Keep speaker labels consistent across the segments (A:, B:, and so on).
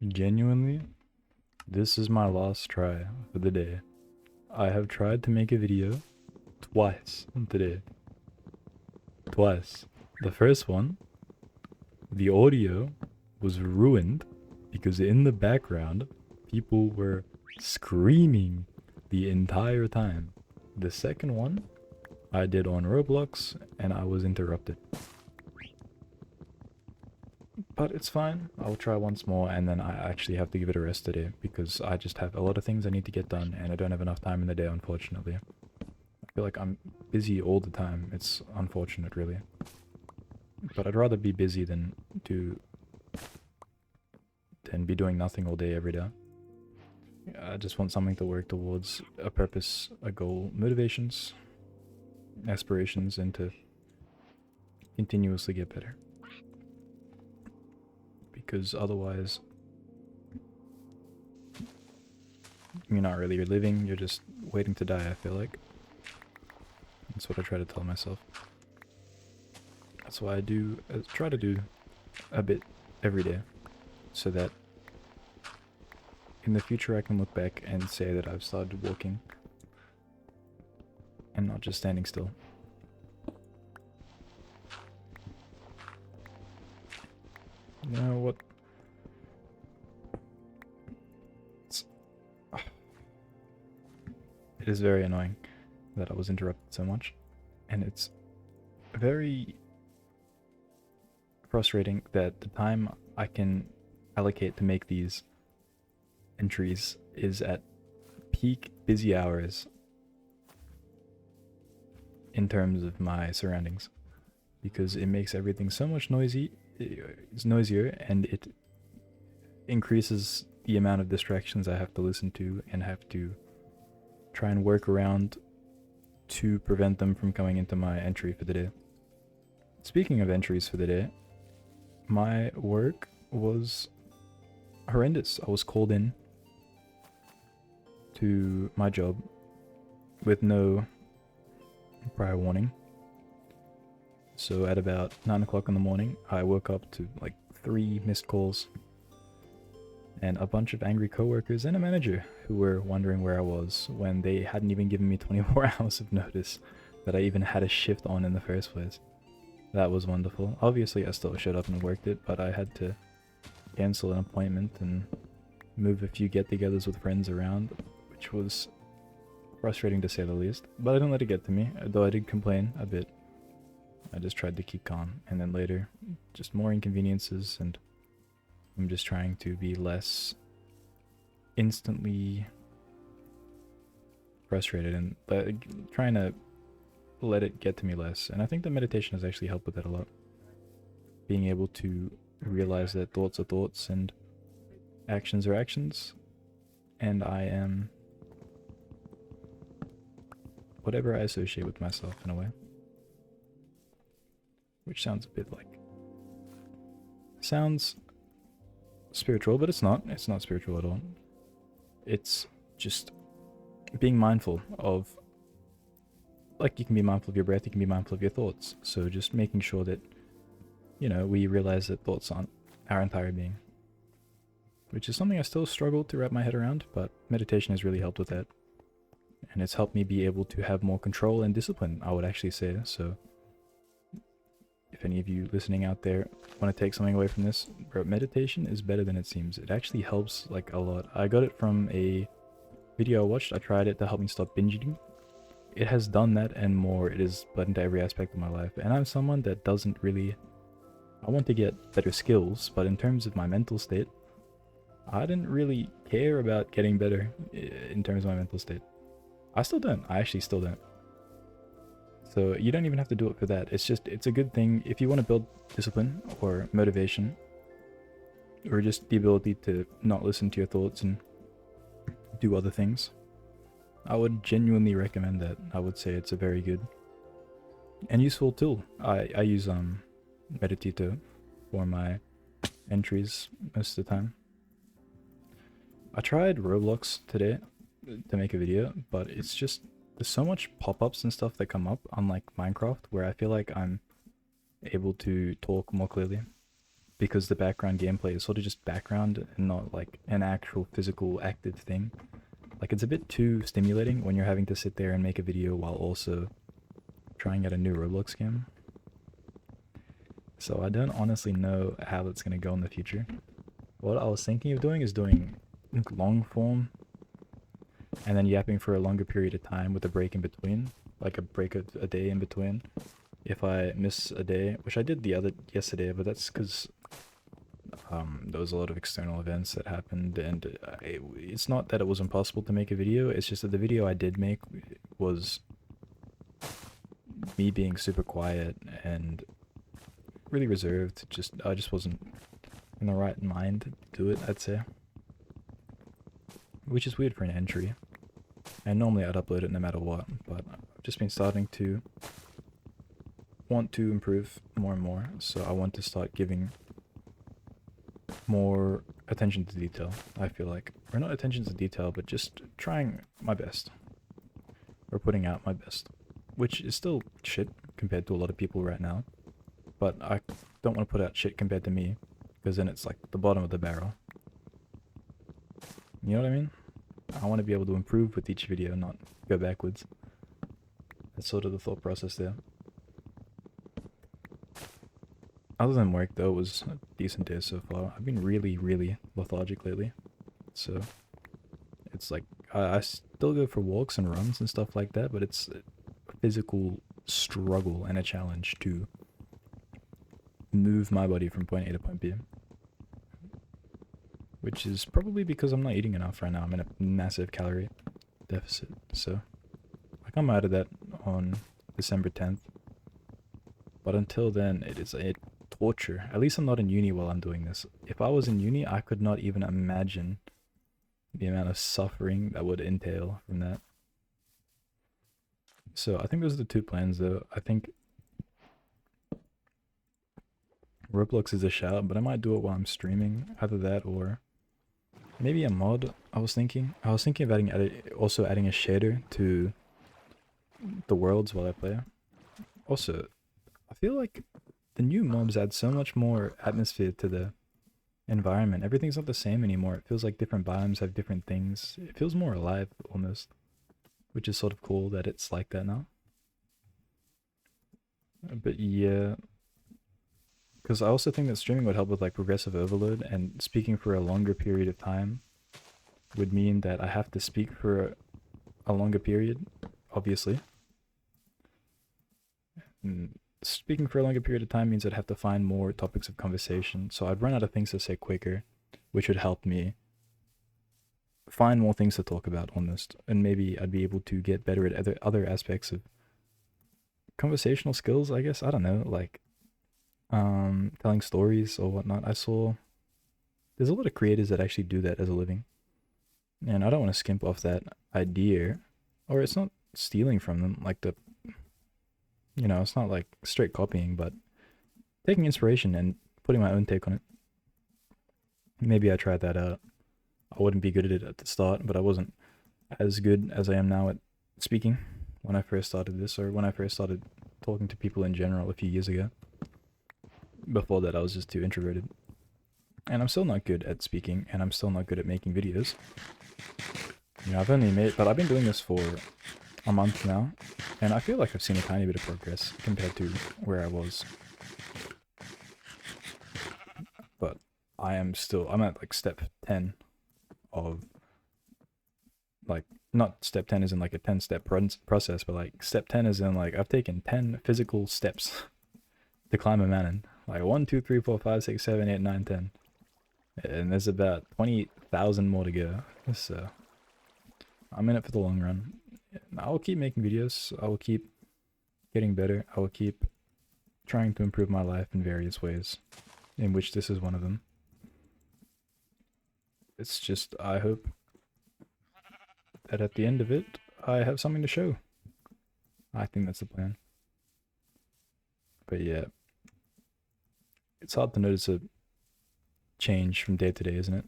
A: Genuinely, this is my last try for the day. I have tried to make a video twice today. Twice. The first one, the audio was ruined because in the background, people were screaming the entire time. The second one, I did on Roblox and I was interrupted. But it's fine. I'll try once more and then I actually have to give it a rest today because I just have a lot of things I need to get done and I don't have enough time in the day, unfortunately. I feel like I'm busy all the time. It's unfortunate, really. But I'd rather be busy than be doing nothing all day every day. I just want something to work towards, a purpose, a goal, motivations, aspirations, and to continuously get better. Because otherwise, you're not really living, you're just waiting to die, I feel like. That's what I try to tell myself. That's why I try to do a bit every day, so that in the future I can look back and say that I've started walking and not just standing still. You know what? It is very annoying that I was interrupted so much, and it's very frustrating that the time I can allocate to make these entries is at peak busy hours in terms of my surroundings, because it makes everything so much it's noisier, and it increases the amount of distractions I have to listen to and have to try and work around to prevent them from coming into my entry for the day. Speaking of entries for the day, my work was horrendous. I was called in to my job with no prior warning. So at about 9 o'clock in the morning, I woke up to like 3 missed calls and a bunch of angry coworkers and a manager who were wondering where I was when they hadn't even given me 24 hours of notice that I even had a shift on in the first place. That was wonderful. Obviously, I still showed up and worked it, but I had to cancel an appointment and move a few get-togethers with friends around, which was frustrating to say the least. But I didn't let it get to me, though I did complain a bit. I just tried to keep calm, and then later, just more inconveniences, and I'm just trying to be less instantly frustrated and trying to let it get to me less. And I think that meditation has actually helped with that a lot. Being able to realize that thoughts are thoughts and actions are actions, and I am whatever I associate with myself in a way. Which sounds a bit like... sounds spiritual, but it's not. It's not spiritual at all. It's just being mindful of... like, you can be mindful of your breath, you can be mindful of your thoughts. So just making sure that, you know, we realize that thoughts aren't our entire being. Which is something I still struggle to wrap my head around, but meditation has really helped with that. And it's helped me be able to have more control and discipline, I would actually say. So if any of you listening out there want to take something away from this, bro, meditation is better than it seems. It actually helps like a lot. I got it from a video I watched. I tried it to help me stop binge eating. It has done that and more. It is bled into every aspect of my life. And I'm someone that doesn't really... I want to get better skills, but in terms of my mental state, I didn't really care about getting better in terms of my mental state. I still don't. I actually still don't. So you don't even have to do it for that. It's just, it's a good thing if you want to build discipline or motivation, or just the ability to not listen to your thoughts and do other things. I would genuinely recommend that. I would say it's a very good and useful tool. I use Meditator for my entries most of the time. I tried Roblox today to make a video, but it's just, there's so much pop-ups and stuff that come up, unlike Minecraft, where I feel like I'm able to talk more clearly. because the background gameplay is sort of just background and not like an actual physical active thing. Like it's a bit too stimulating when you're having to sit there and make a video while also trying out a new Roblox game. So I don't honestly know how that's going to go in the future. What I was thinking of doing is doing long form and then yapping for a longer period of time with a break in between, like a break of a day in between. If I miss a day, which I did yesterday, but that's because there was a lot of external events that happened, and it's not that it was impossible to make a video, it's just that the video I did make was me being super quiet and really reserved. I just wasn't in the right mind to do it, I'd say. Which is weird for an entry. And normally I'd upload it no matter what, but I've just been starting to want to improve more and more, so I want to start giving more attention to detail, I feel like. Or not attention to detail, but just trying my best. Or putting out my best. Which is still shit compared to a lot of people right now. But I don't want to put out shit compared to me, because then it's like the bottom of the barrel. You know what I mean? I want to be able to improve with each video, not go backwards. That's sort of the thought process there. Other than work though, it was a decent day so far. I've been really, really lethargic lately. So, it's like, I still go for walks and runs and stuff like that, but it's a physical struggle and a challenge to move my body from point A to point B. Which is probably because I'm not eating enough right now. I'm in a massive calorie deficit. So, I come out of that on December 10th. But until then, it is a torture. At least I'm not in uni while I'm doing this. If I was in uni, I could not even imagine the amount of suffering that would entail from that. So I think those are the two plans though. I think Roblox is a shout, but I might do it while I'm streaming. Either that or maybe a mod. I was thinking of also adding a shader to the worlds while I play. Also, I feel like the new mobs add so much more atmosphere to the environment. Everything's not the same anymore. It feels like different biomes have different things. It feels more alive almost, which is sort of cool that it's like that now. But yeah, because I also think that streaming would help with like progressive overload, and speaking for a longer period of time would mean that I have to speak for a longer period, obviously. And speaking for a longer period of time means I'd have to find more topics of conversation, so I'd run out of things to say quicker, which would help me find more things to talk about almost, and maybe I'd be able to get better at other aspects of conversational skills, I guess. I don't know, like telling stories or whatnot. I saw there's a lot of creators that actually do that as a living, and I don't want to skimp off that idea, or it's not stealing from them, like it's not like straight copying, but taking inspiration and putting my own take on it. Maybe I tried that out. I wouldn't be good at it at the start, but I wasn't as good as I am now at speaking when I first started this, or when I first started talking to people in general a few years ago. Before that, I was just too introverted. And I'm still not good at speaking, and I'm still not good at making videos. I've been doing this for a month now, and I feel like I've seen a tiny bit of progress compared to where I was. But I'm at like step 10 of, like, not step 10 as in like a 10-step process, but like step 10 as in like I've taken 10 physical steps to climb a mountain. Like 1, 2, 3, 4, 5, 6, 7, 8, 9, 10. And there's about 20,000 more to go. So I'm in it for the long run. I will keep making videos. I will keep getting better. I will keep trying to improve my life in various ways, in which this is one of them. It's just, I hope that at the end of it, I have something to show. I think that's the plan. But yeah, it's hard to notice a change from day to day, isn't it?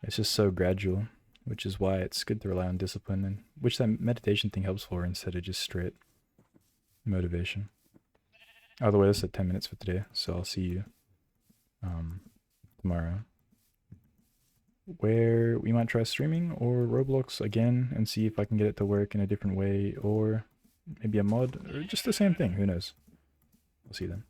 A: It's just so gradual, which is why it's good to rely on discipline, and which that meditation thing helps for instead of just straight motivation. Otherwise, that's at 10 minutes for today, so I'll see you tomorrow, where we might try streaming or Roblox again and see if I can get it to work in a different way, or maybe a mod, or just the same thing. Who knows? We'll see then.